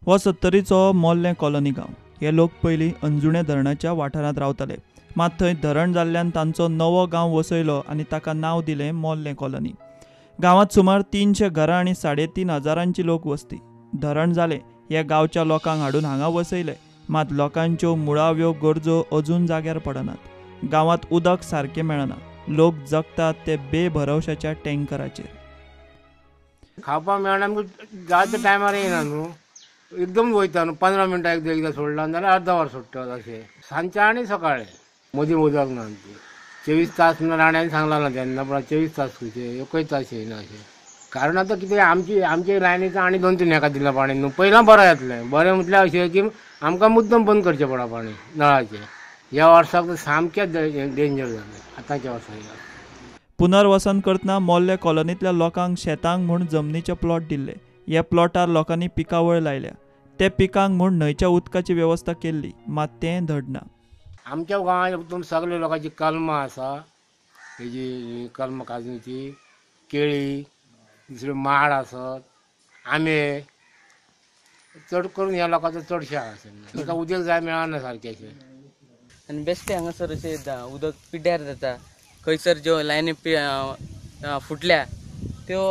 हो 70रीचो मोल्लें कॉलनी गांव. हे लोक पयलीं अंजुणे धरणाच्या वाठारांत रावताले. मात थंय धरण जाल्ल्यान तांचो नवो गांव वसयलो आनी ताका नांव दिलें मोल्लें कॉलनी. गांवांत सुमार 300 घरां आनी 3,500 लोक वस्ती. धरण जालें हे गांवच्या लोकांक हाडून हांगा वसयले. मात लोकांच्यो मुळाव्यो गरजो अजून जाग्यार पडनात. गांवांत उदक सारकें मेळना. लोक जगतात ते बेभरवशाच्या टँकराचेर. खावपाक मेळना जायत्या टायमार येना न्हू, एकदम वयता न्हू, 15 मिनटां एकदां सोडला जाल्यार अर्द वर सोडटा अशें. सांजचें आनी सकाळीं मदीं उदक ना. 24 तास म्हणून राण्यान सांगला ना तेन्ना, पण 24 तास खंयचे, एकूच तास येयना अशें. कारण आतां कितें आमचे लायनीचो आनी 2-3 हेका दिला पाणी न्हू. पयलां बरें येतलें. बरें म्हटल्यार अशें की आमकां मुद्दम बंद करचें पडा पाणी नळाचें. ह्या वर्साक सामकें डेंजर जालें आतांच्या वर्साक. पुनर्वसन करतना मोल्ले कॉलनींतल्या लोकांक शेतांक म्हूण जमनीचे प्लॉट दिल्ले. ह्या प्लॉटार लोकांनी पिकावळ लायल्या. ते पिकांक म्हूण न्हंयच्या उदकाची वेवस्था केल्ली, मात तें धडना. आमच्या गांवांत सगळ्या लोकांची कलमां आसा, हेजी कलमां काजूची, केळी, दुसरे माड आसत, आंबे. चड करून ह्या लोकांचो चडशें आसा. तांकां उदक जाय मेळना सारकें अशें. आनी बेश्टें हांगासर अशें उदक पिड्ड्यार जाता. खंयसर ज्यो लायनी फुटल्या त्यो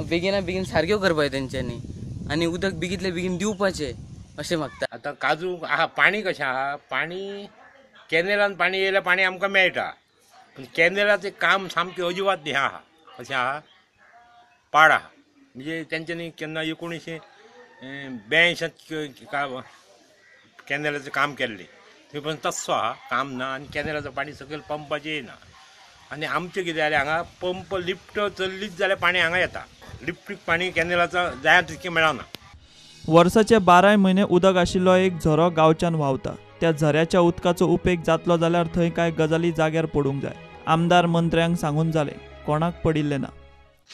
बेगिना बेगीन सारक्यो करपाक जाय तेंच्यांनी, आनी उदक बेगीतले बेगीन दिवपाचें अशें मागता. आतां काजू आहा, पाणी कशें आहा, पाणी कॅनेलान पाणी येयल्यार पाणी आमकां मेळटा. पूण कॅनेलाचें काम सामकें अजिबात हें आहा. कशें आहा, पाड आहा. म्हणजे तेंच्यांनी केन्ना 1982 कॅनेलाचें काम केल्लें, थंय पण तस्सो आहा, काम ना. आनी कॅनेलाचें पाणी सकयल पंपाचें येना. आनी आमचें कितें जालें, हांगा पंप लिफ्ट चल्लीच जाल्यार पाणी हांगा येता. लिफ्टीक पाणी कॅनेलाचो जाय तितकें मेळना. वर्साचे 12 म्हयने उदक आशिल्लो एक झरो गांवच्यान व्हांवता. त्या झऱ्याच्या उदकाचो उपेग जातलो जाल्यार थंय कांय गजाली जाग्यार पडूंक जाय. आमदार मंत्र्यांक सांगून जालें, कोणाक पडिल्लें ना.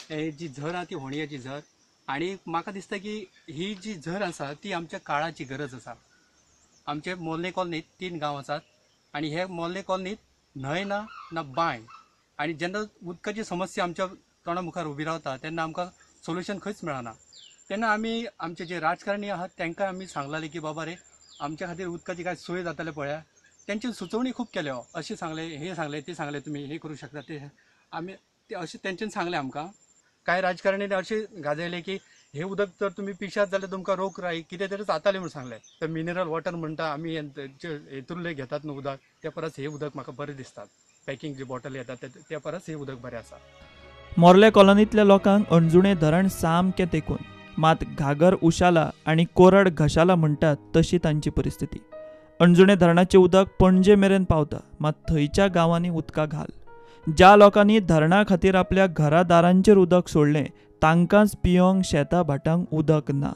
जी झर आहा ती होणयेची झर, आनी म्हाका दिसता की ही जी झर आसा ती आमच्या काळाची गरज आसा. आमचे मोल्ले कॉलनीत 3 गांव आसात, आनी हे मोल्ले कॉलनीत न्हंय ना बांय. आनी जेन्ना उदकाची समस्या आमच्या तोंडा मुखार उबी रावता तेन्ना आमकां सोल्युशन खंयच मेळना. तेन्ना आमी आमचे जे राजकारणी आहात तांकां आमी सांगलें की बाबा रे, आमच्या खातीर उदकाची काय सोय जाताले पळया. तेंची सुचोवणी खूब केल्यो. अशें सांगलें, हे सांगलें, ते सांगलें, तुमी हे करूं शकता. ते आमी अशें तेंच्यान सांगलें आमकां. कांय राजकारण्यांनी अशें गाजयलें की हे उदक जर तुमी पिशात जाल्यार तुमकां रोगराई कितें तरी जातालें म्हूण सांगलें. ते मिनरल वॉटर म्हणटा आमी हेतूंतलें घेतात न्हू उदक, त्या परस हे उदक म्हाका बरें दिसतात. पॅकिंग जी बॉटल येतात त्या परस हे उदक बरें आसा. मोर्ले कॉलनींतल्या लोकांक अंजुणे धरण सामकें तेंकून. मात घागर उशाला आनी कोरड घशाला म्हणटात तशी तांची परिस्थिती. अंजुणे धरणाचें उदक पणजे मेरेन पावता, मात थंयच्या गांवांनी उदकाक हाल. ज्या लोकांनी धरणा खातीर आपल्या घरादारांचेर उदक सोडलें तांकांच पियोंक शेतां भाटांक उदक ना.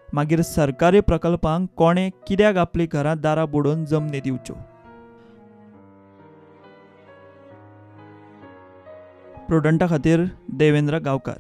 मागीर सरकारी प्रकल्पांक कोणें कित्याक आपली घरां दारां बुडोवन जमनी दिवच्यो. प्रुडंटा खातीर देवेंद्र गांवकार.